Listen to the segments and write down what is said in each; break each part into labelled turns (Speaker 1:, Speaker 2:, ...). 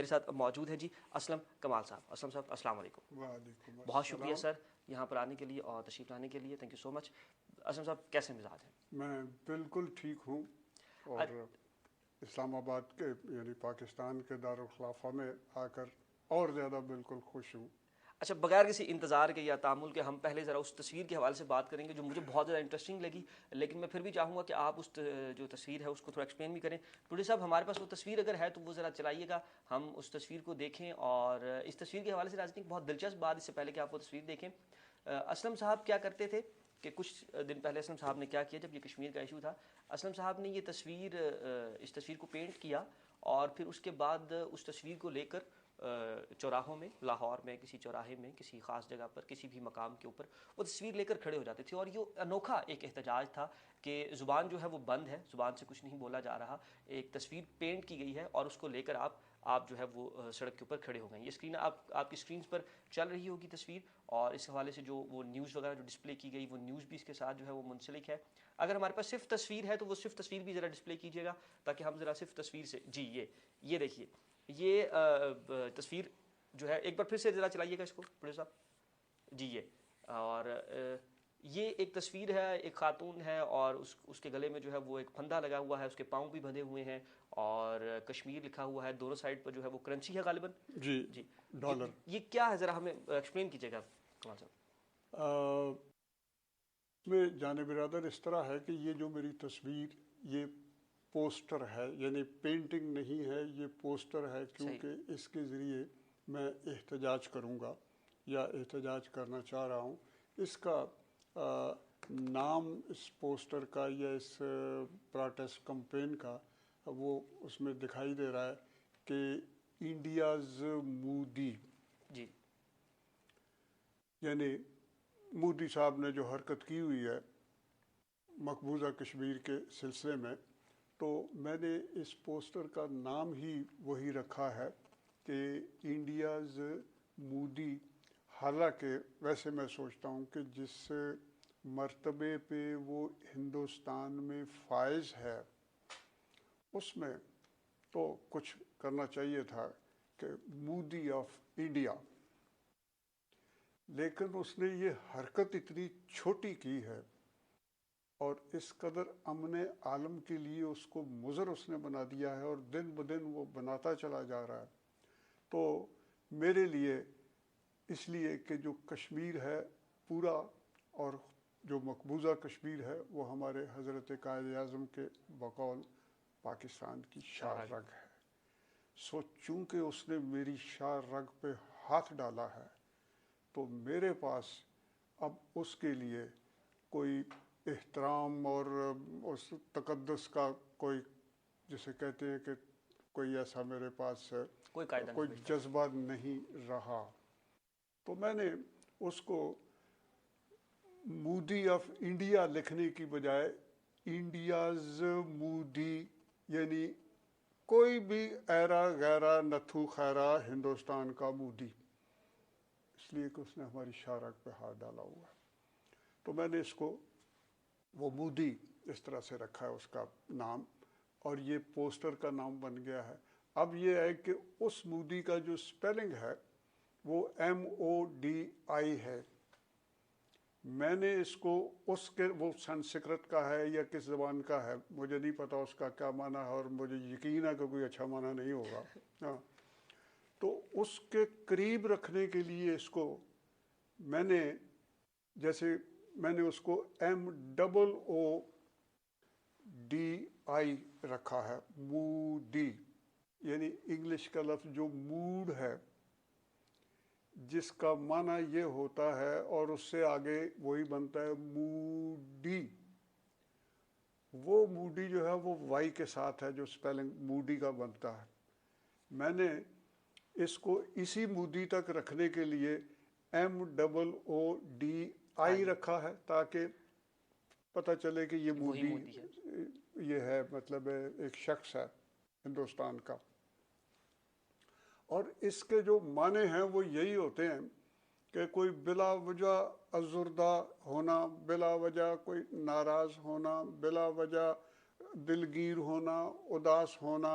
Speaker 1: میرے ساتھ موجود ہیں جی اسلم کمال صاحب. اسلم صاحب السلام علیکم.
Speaker 2: وعلیکم
Speaker 1: بہت شکریہ سر یہاں پر آنے کے لیے اور تشریف لانے کے لیے. تھینک یو سو مچ. اسلم صاحب کیسے مزاج ہیں؟
Speaker 2: میں بالکل ٹھیک ہوں اور اسلام آباد کے یعنی پاکستان کے دارالخلافہ میں آ کر اور زیادہ بالکل خوش ہوں.
Speaker 1: اچھا بغیر کسی انتظار کے یا تعامل کے ہم پہلے ذرا اس تصویر کے حوالے سے بات کریں گے جو مجھے بہت زیادہ انٹرسٹنگ لگی, لیکن میں پھر بھی چاہوں گا کہ آپ اس جو تصویر ہے اس کو تھوڑا ایکسپلین بھی کریں. پروڈیوسر صاحب ہمارے پاس وہ تصویر اگر ہے تو وہ ذرا چلائیے گا, ہم اس تصویر کو دیکھیں. اور اس تصویر کے حوالے سے راجنی بہت دلچسپ بات, اس سے پہلے کہ آپ وہ تصویر دیکھیں, اسلم صاحب کیا کرتے تھے کہ کچھ دن پہلے اسلم صاحب نے کیا کیا جب یہ کشمیر کا ایشو تھا, اسلم صاحب نے یہ تصویر اس تصویر کو پینٹ کیا اور پھر اس کے بعد اس تصویر کو لے کر چوراہوں میں, لاہور میں کسی چوراہے میں کسی خاص جگہ پر کسی بھی مقام کے اوپر وہ تصویر لے کر کھڑے ہو جاتے تھے. اور یہ انوکھا ایک احتجاج تھا کہ زبان جو ہے وہ بند ہے, زبان سے کچھ نہیں بولا جا رہا, ایک تصویر پینٹ کی گئی ہے اور اس کو لے کر آپ جو ہے وہ سڑک کے اوپر کھڑے ہو گئے. یہ اسکرین آپ کی اسکرینز پر چل رہی ہوگی تصویر, اور اس حوالے سے جو وہ نیوز وغیرہ جو ڈسپلے کی گئی وہ نیوز بھی اس کے ساتھ جو ہے وہ منسلک ہے. اگر ہمارے پاس صرف تصویر ہے تو وہ صرف تصویر بھی ذرا ڈسپلے کیجیے گا تاکہ ہم ذرا صرف تصویر سے, جی یہ دیکھیے یہ تصویر جو ہے, ایک بار پھر سے ذرا چلائیے گا اس کو پروڈیوسر صاحب, جی اور یہ ایک تصویر ہے, ایک خاتون ہے اور اس کے گلے میں جو ہے وہ ایک پھندا لگا ہوا ہے, اس کے پاؤں بھی بندھے ہوئے ہیں اور کشمیر لکھا ہوا ہے, دونوں سائڈ پر جو ہے وہ کرنسی ہے غالباً,
Speaker 2: جی ڈالر.
Speaker 1: یہ کیا ہے ذرا ہمیں ایکسپلین کیجیے گا کمال
Speaker 2: صاحب. میں جانب برادر اس طرح ہے کہ یہ جو میری تصویر یہ پوسٹر ہے, یعنی پینٹنگ نہیں ہے, یہ پوسٹر ہے, کیونکہ اس کے ذریعے میں احتجاج کروں گا یا احتجاج کرنا چاہ رہا ہوں. اس کا نام اس پوسٹر کا یا اس پروٹیسٹ کمپین کا وہ اس میں دکھائی دے رہا ہے کہ انڈیاز مودی,
Speaker 1: جی
Speaker 2: یعنی مودی صاحب نے جو حرکت کی ہوئی ہے مقبوضہ کشمیر کے سلسلے میں, تو میں نے اس پوسٹر کا نام ہی وہی رکھا ہے کہ انڈیاز مودی. حالانکہ ویسے میں سوچتا ہوں کہ جس مرتبے پہ وہ ہندوستان میں فائز ہے اس میں تو کچھ کرنا چاہیے تھا کہ مودی آف انڈیا, لیکن اس نے یہ حرکت اتنی چھوٹی کی ہے اور اس قدر امن عالم کے لیے اس کو مضر اس نے بنا دیا ہے اور دن بدن وہ بناتا چلا جا رہا ہے. تو میرے لیے اس لیے کہ جو کشمیر ہے پورا اور جو مقبوضہ کشمیر ہے وہ ہمارے حضرت قائد اعظم کے بقول پاکستان کی شار رگ ہے. سو چونکہ اس نے میری شار رگ پہ ہاتھ ڈالا ہے تو میرے پاس اب اس کے لیے کوئی احترام اور اس تقدس کا کوئی جسے کہتے ہیں کہ کوئی ایسا میرے پاس کوئی جذبہ نہیں رہا. تو میں نے اس کو مودی آف انڈیا لکھنے کی بجائے انڈیاز مودی, یعنی کوئی بھی ایرا غیرہ نتھو خیرہ ہندوستان کا مودی, اس لیے کہ اس نے ہماری شارک پہ ہاتھ ڈالا ہوا ہے. تو میں نے اس کو وہ مودی اس طرح سے رکھا ہے اس کا نام, اور یہ پوسٹر کا نام بن گیا ہے. اب یہ ہے کہ اس مودی کا جو سپیلنگ ہے وہ MODI ہے. میں نے اس کو اس کے وہ سنسکرت کا ہے یا کس زبان کا ہے مجھے نہیں پتا اس کا کیا معنی ہے, اور مجھے یقین ہے کہ کوئی اچھا معنی نہیں ہوگا. ہاں, تو اس کے قریب رکھنے کے لیے اس کو میں نے جیسے میں نے اس کو MOODI رکھا ہے, مودی, یعنی انگلش کا لفظ جو موڈ ہے جس کا معنی یہ ہوتا ہے اور اس سے آگے وہی بنتا ہے مودی. وہ مودی جو ہے وہ وائی کے ساتھ ہے جو سپیلنگ مودی کا بنتا ہے. میں نے اس کو اسی مودی تک رکھنے کے لیے MOODI رکھا ہے تاکہ پتہ چلے کہ یہ مودی یہ ہے, مطلب ایک شخص ہے ہندوستان کا. اور اس کے جو معنی ہیں وہ یہی ہوتے ہیں کہ کوئی بلا وجہ ازردہ ہونا, بلا وجہ کوئی ناراض ہونا, بلا وجہ دلگیر ہونا, اداس ہونا,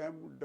Speaker 2: MOODI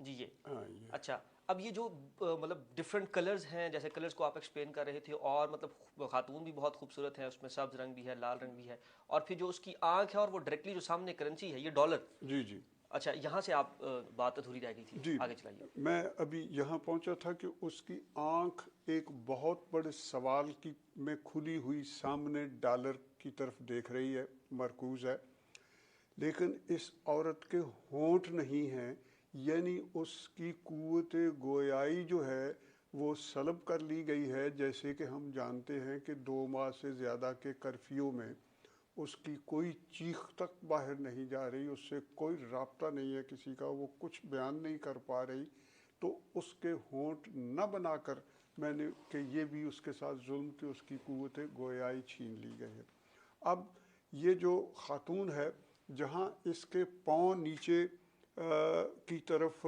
Speaker 1: جی یہ
Speaker 2: ہاں یہ
Speaker 1: اچھا، اب یہ جو مطلب ڈفرینٹ کلرز ہیں، جیسے کلرز کو آپ ایکسپلین کر رہے تھے، اور مطلب خاتون بھی بہت خوبصورت ہے، اس میں سبز رنگ بھی ہے، لال رنگ بھی ہے، اور پھر جو اس کی آنکھ ہے اور وہ ڈائریکٹلی جو سامنے کرنسی ہے یہ ڈالر.
Speaker 2: جی جی
Speaker 1: اچھا یہاں سے آپ بات ادھوری رہ گئی تھی،
Speaker 2: جی
Speaker 1: آگے چلائیے.
Speaker 2: میں ابھی یہاں پہنچا تھا کہ اس کی آنکھ ایک بہت بڑے سوال کی میں کھلی ہوئی سامنے ڈالر کی طرف دیکھ رہی ہے، مرکوز ہے، لیکن اس عورت کے ہونٹ نہیں ہیں، یعنی اس کی قوت گویائی جو ہے وہ سلب کر لی گئی ہے. جیسے کہ ہم جانتے ہیں کہ 2 ماہ سے زیادہ کے کرفیو میں اس کی کوئی چیخ تک باہر نہیں جا رہی، اس سے کوئی رابطہ نہیں ہے کسی کا، وہ کچھ بیان نہیں کر پا رہی، تو اس کے ہونٹ نہ بنا کر میں نے کہ یہ بھی اس کے ساتھ ظلم کہ اس کی قوت گویائی چھین لی گئی ہے. اب یہ جو خاتون ہے، جہاں اس کے پاؤں نیچے کی طرف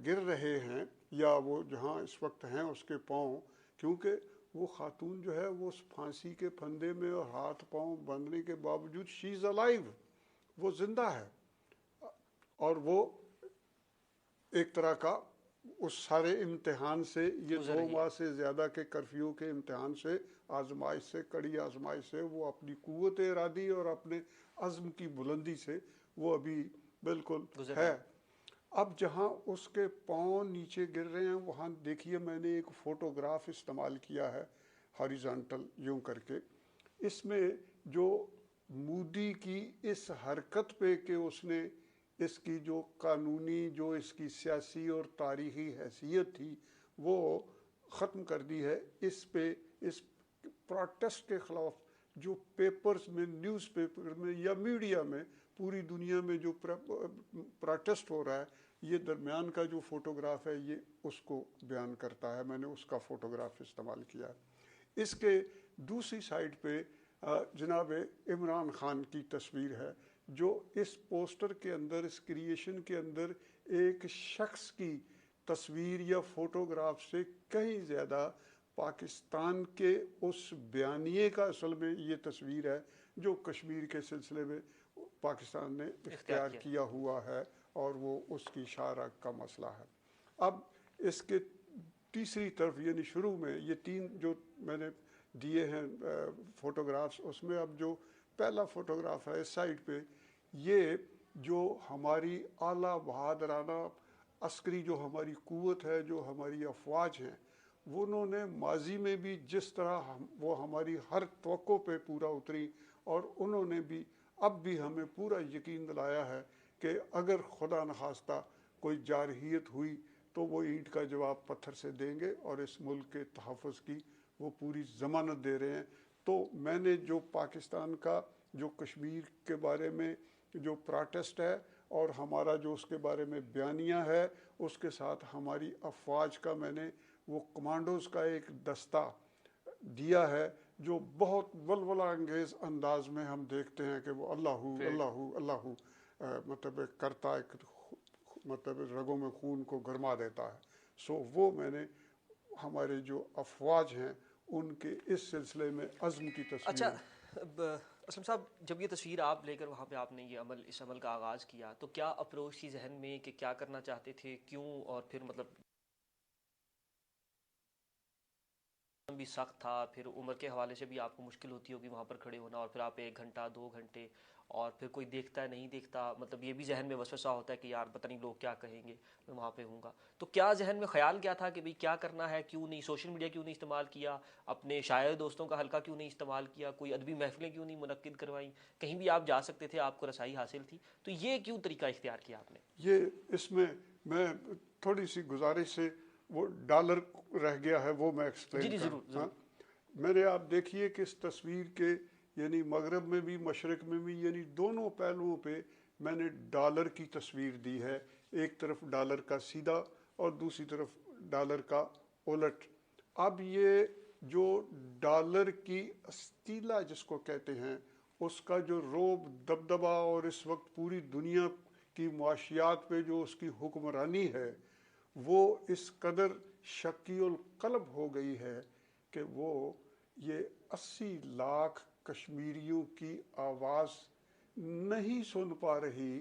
Speaker 2: گر رہے ہیں، یا وہ جہاں اس وقت ہیں اس کے پاؤں، کیونکہ وہ خاتون جو ہے وہ اس پھانسی کے پھندے میں اور ہاتھ پاؤں بندھنے کے باوجود شی از الائیو، وہ زندہ ہے، اور وہ ایک طرح کا اس سارے امتحان سے، یہ
Speaker 1: گزر
Speaker 2: 2
Speaker 1: رہی ہے.
Speaker 2: ماہ سے زیادہ کے کرفیو کے امتحان سے، آزمائش سے، کڑی آزمائش سے، وہ اپنی قوت ارادی اور اپنے عزم کی بلندی سے وہ ابھی بالکل
Speaker 1: گزر رہی
Speaker 2: ہے. اب جہاں اس کے پاؤں نیچے گر رہے ہیں، وہاں دیکھیے میں نے ایک فوٹوگراف استعمال کیا ہے ہاریزانٹل یوں کر کے. اس میں جو مودی کی اس حرکت پہ کہ اس نے اس کی جو قانونی، جو اس کی سیاسی اور تاریخی حیثیت تھی وہ ختم کر دی ہے، اس پہ اس پروٹیسٹ کے خلاف جو پیپرز میں، نیوز پیپر میں یا میڈیا میں پوری دنیا میں جو پروٹیسٹ ہو رہا ہے، یہ درمیان کا جو فوٹوگراف ہے یہ اس کو بیان کرتا ہے. میں نے اس کا فوٹوگراف استعمال کیا ہے. اس کے دوسری سائڈ پہ جناب عمران خان کی تصویر ہے، جو اس پوسٹر کے اندر، اس کریشن کے اندر ایک شخص کی تصویر یا فوٹوگراف سے کہیں زیادہ پاکستان کے اس بیانیے کا اصل میں یہ تصویر ہے جو کشمیر کے سلسلے میں پاکستان نے اختیار کیا ہوا ہے، اور وہ اس کی شارک کا مسئلہ ہے. اب اس کے تیسری طرف یعنی شروع میں یہ 3 جو میں نے دیے ہیں فوٹوگرافس، اس میں اب جو پہلا فوٹوگراف ہے اس سائڈ پہ، یہ جو ہماری اعلیٰ بہادرانہ عسکری جو ہماری قوت ہے، جو ہماری افواج ہیں، وہ انہوں نے ماضی میں بھی جس طرح وہ ہماری ہر توقع پہ پورا اتری، اور انہوں نے بھی اب بھی ہمیں پورا یقین دلایا ہے کہ اگر خدا نخواستہ کوئی جارحیت ہوئی تو وہ اینٹ کا جواب پتھر سے دیں گے، اور اس ملک کے تحفظ کی وہ پوری ضمانت دے رہے ہیں. تو میں نے جو پاکستان کا جو کشمیر کے بارے میں جو پروٹیسٹ ہے اور ہمارا جو اس کے بارے میں بیانیہ ہے، اس کے ساتھ ہماری افواج کا میں نے وہ کمانڈوز کا ایک دستہ دیا ہے، جو بہت ولولہ انگیز انداز میں ہم دیکھتے ہیں کہ وہ اللہ اللہ اللہ مطلب کرتا ہے، مطلب رگوں میں خون کو گرما دیتا ہے. سو وہ میں نے ہمارے جو افواج ہیں ان کے اس سلسلے میں عزم کی تصویر.
Speaker 1: اچھا اسلم صاحب، جب یہ تصویر آپ لے کر وہاں پہ آپ نے یہ اس عمل کا آغاز کیا، تو کیا اپروچ تھی ذہن میں کہ کیا کرنا چاہتے تھے، کیوں، اور پھر مطلب بھی سخت تھا، پھر عمر کے حوالے سے بھی آپ کو مشکل ہوتی ہوگی وہاں پر کھڑے ہونا، اور پھر آپ 1 گھنٹہ 2 گھنٹے، اور پھر کوئی دیکھتا ہے نہیں دیکھتا، مطلب یہ بھی ذہن میں وسوسہ ہوتا ہے کہ یار پتہ نہیں لوگ کیا کہیں گے، میں وہاں پہ ہوں گا. تو کیا ذہن میں خیال کیا تھا کہ بھئی کیا کرنا ہے، کیوں نہیں سوشل میڈیا کیوں نہیں استعمال کیا، اپنے شاعر دوستوں کا حلقہ کیوں نہیں استعمال کیا، کوئی ادبی محفلیں کیوں نہیں منعقد کروائیں، کہیں بھی آپ جا سکتے تھے، آپ کو رسائی حاصل تھی، تو یہ کیوں طریقہ اختیار کیا آپ نے؟
Speaker 2: یہ اس میں تھوڑی سی گزارش سے وہ ڈالر رہ گیا ہے وہ میں ایکسپلین
Speaker 1: جی
Speaker 2: کروں.
Speaker 1: ضرور ضرور.
Speaker 2: میں نے آپ دیکھیے کہ اس تصویر کے یعنی مغرب میں بھی مشرق میں بھی یعنی دونوں پہلوؤں پہ میں نے ڈالر کی تصویر دی ہے. ایک طرف ڈالر کا سیدھا اور دوسری طرف ڈالر کا الٹ. اب یہ جو ڈالر کی استیلا جس کو کہتے ہیں، اس کا جو روب دبدبا اور اس وقت پوری دنیا کی معاشیات پہ جو اس کی حکمرانی ہے، وہ اس قدر شکی القلب ہو گئی ہے کہ وہ یہ 80 لاکھ کشمیریوں کی آواز نہیں سن پا رہی،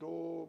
Speaker 2: 2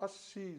Speaker 2: 80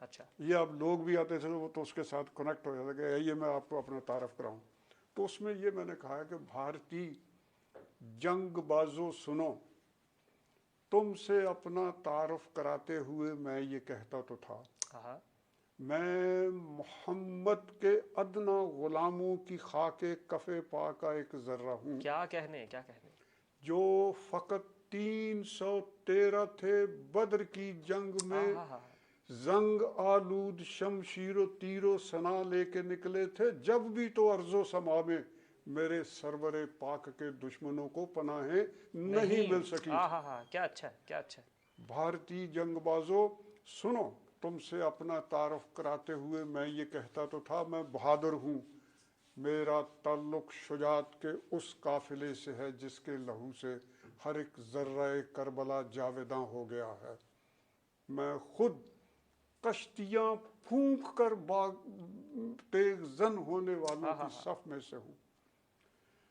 Speaker 1: اچھا
Speaker 2: یہ اب لوگ بھی آتے تھے وہ تو اس کے ساتھ کنیکٹ ہو جاتا کہ یہ میں آپ کو اپنا تعارف کراؤں. تو اس میں یہ میں نے کہا کہ بھارتی جنگ بازو سنو، تم سے اپنا تعارف کراتے ہوئے میں یہ کہتا تو تھا،
Speaker 1: ہاں
Speaker 2: میں محمد کے ادنا غلاموں کی خاک کف پا کا ایک ذرہ ہوں،
Speaker 1: کیا کہنے کیا کہنے.
Speaker 2: جو فقط 313 تھے، بدر کی جنگ میں
Speaker 1: ہاں ہاں
Speaker 2: زنگ آلود شمشیر و تیر و سنا لے کے نکلے تھے، جب بھی تو ارض و سما میں میرے سرور پاک کے دشمنوں کو پناہیں نہیں مل سکی.
Speaker 1: ہاں کیا اچھا ہے کیا اچھا ہے.
Speaker 2: بھارتی جنگ بازو سنو، تم سے اپنا تعارف کراتے ہوئے میں یہ کہتا تو تھا، میں بہادر ہوں، میرا تعلق شجاعت کے اس قافلے سے ہے جس کے لہو سے ہر ایک ذرہ کربلا جاویداں ہو گیا ہے. میں خود کشتیاں پھونک کر تیغ زن ہونے والوں کی صف میں سے ہوں.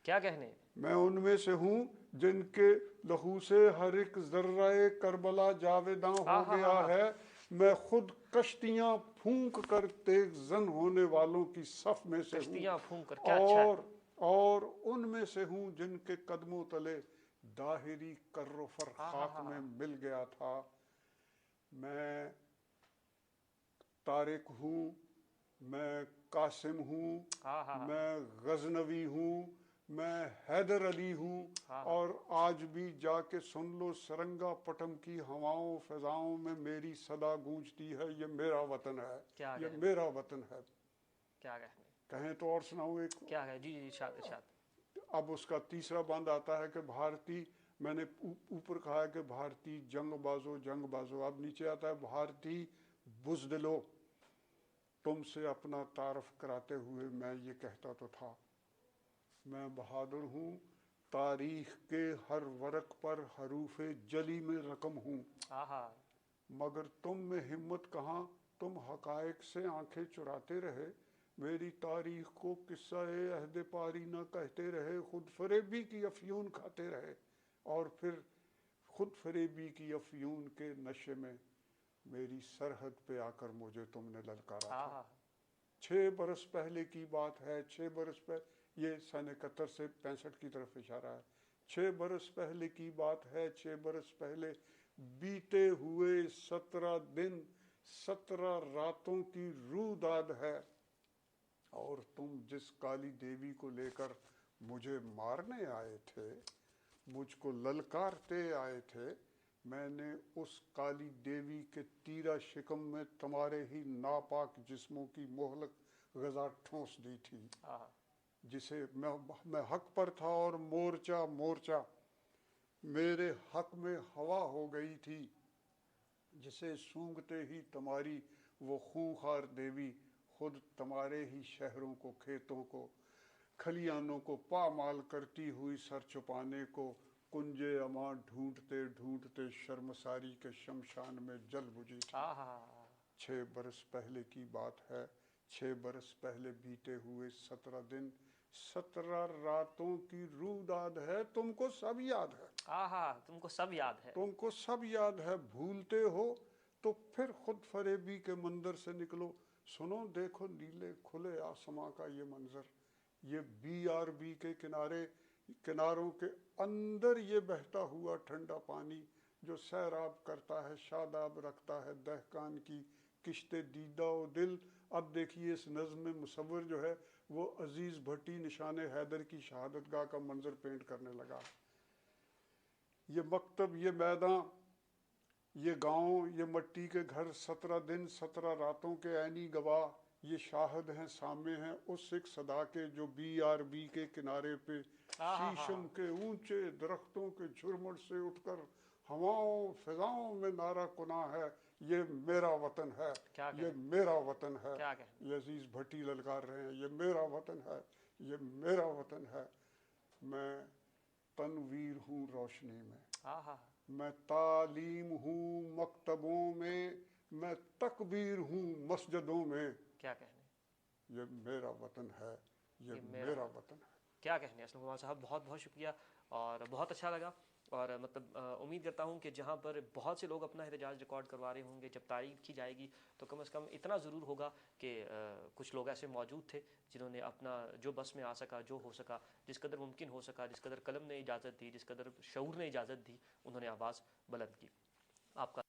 Speaker 1: کیا کہنے.
Speaker 2: میں ان میں سے ہوں جن کے لہو سے ہر ایک ذرہ کربلا جاویداں ہو گیا ہے. میں خود کشتیاں پھونک کر تیغ زن ہونے والوں کی صف میں سے ہوں،
Speaker 1: کشتیاں پھونک کر کیا اچھا ہے.
Speaker 2: اور ان میں سے ہوں جن کے قدموں تلے داہری کر و فر خاک میں مل گیا تھا. میں طارق ہوں، میں قاسم ہوں، میں غزنوی ہوں، میں حیدر علی ہوں، اور آج بھی جا کے سن لو سرنگا پٹم کی ہواؤں فضاؤں میں میری صدا گونجتی ہے، یہ میرا وطن ہے، یہ میرا وطن ہے.
Speaker 1: کیا کہنے.
Speaker 2: کہیں تو اور سناؤں ایک.
Speaker 1: کیا ہے. جی ارشاد ارشاد.
Speaker 2: اب اس کا تیسرا بند آتا ہے کہ بھارتی، میں نے اوپر کہا ہے کہ بھارتی جنگ بازو، اب نیچے آتا ہے بھارتی بزدلو، تم سے اپنا تعارف کراتے ہوئے میں یہ کہتا تو تھا، میں بہادر ہوں، تاریخ کے ہر ورق پر حروف جلی میں رقم ہوں. مگر تم میں ہمت کہاں، تم حقائق سے آنکھیں چراتے رہے، میری تاریخ کو قصہ عہد پاری نہ کہتے رہے، خود فریبی کی افیون کھاتے رہے، اور پھر خود فریبی کی افیون کے نشے میں میری سرحد پہ آ کر مجھے تم نے للکارا تھا. 6 برس پہلے کی بات ہے، 6 برس پہلے، یہ سن 71 سے 65 کی طرف اشارہ ہے. 6 برس پہلے کی بات ہے، 6 برس پہلے بیتے ہوئے 17 دن 17 راتوں کی روداد ہے، اور تم جس کالی دیوی کو لے کر مجھے مارنے آئے تھے، مجھ کو للکارتے آئے تھے، میں نے اس کالی دیوی کے تیرا شکم میں تمہارے ہی ناپاک جسموں کی مہلک غذا ٹھونس دی تھی، جسے میں حق پر تھا اور مورچہ میرے حق میں ہوا ہو گئی تھی، جسے سونگتے ہی تمہاری وہ خونخوار دیوی خود تمہارے ہی شہروں کو، کھیتوں کو، کھلیانوں کو پامال کرتی ہوئی سر چھپانے کو کنجے اماں ڈھونڈتے شرمساری کے شمشان میں جل بجھی تھی. 6 برس پہلے کی بات ہے، 6 برس پہلے بیتے ہوئے 17 دن 17 راتوں کی روداد ہے، تم کو سب یاد ہے.
Speaker 1: تم کو سب یاد ہے.
Speaker 2: تم کو سب یاد ہے. بھولتے ہو تو پھر خود فریبی کے مندر سے نکلو. سنو، دیکھو نیلے کھلے آسماں کا یہ منظر، یہ BRB کے کناروں کے اندر یہ بہتا ہوا ٹھنڈا پانی جو سیراب کرتا ہے، شاداب رکھتا ہے دہقان کی کشت دیدہ و دل. اب دیکھیے اس نظم میں مصور جو ہے وہ عزیز بھٹی نشان حیدر کی شہادت گاہ کا منظر پینٹ کرنے لگا. یہ مکتب، یہ میدان، یہ گاؤں، یہ مٹی کے گھر، 17 دن 17 راتوں کے عینی گواہ، یہ شاہد ہیں، سامع ہیں اس ایک صدا کے جو BRB کے کنارے پہ شیشم کے اونچے درختوں کے جھرمٹ سے اٹھ کر ہواؤں فضاؤں میں نعرہ کنا ہے، یہ میرا وطن ہے، یہ میرا وطن ہے. یہ عزیز بھٹی للکار رہے ہیں، یہ میرا وطن ہے، یہ میرا وطن ہے. میں تنویر ہوں روشنی میں، میں تعلیم ہوں مکتبوں میں، میں تکبیر ہوں مسجدوں میں.
Speaker 1: کیا کہنے.
Speaker 2: یہ میرا وطن ہے، یہ میرا وطن ہے.
Speaker 1: کیا کہنے. اسلم عثمان صاحب بہت بہت شکریہ اور بہت اچھا لگا. اور مطلب امید کرتا ہوں کہ جہاں پر بہت سے لوگ اپنا احتجاج ریکارڈ کروا رہے ہوں گے، جب تاریخ کی جائے گی تو کم از کم اتنا ضرور ہوگا کہ کچھ لوگ ایسے موجود تھے جنہوں نے اپنا جو بس میں آ سکا، جو ہو سکا، جس قدر ممکن ہو سکا، جس قدر قلم نے اجازت دی، جس قدر شعور نے اجازت دی، انہوں نے آواز بلند کی. آپ کا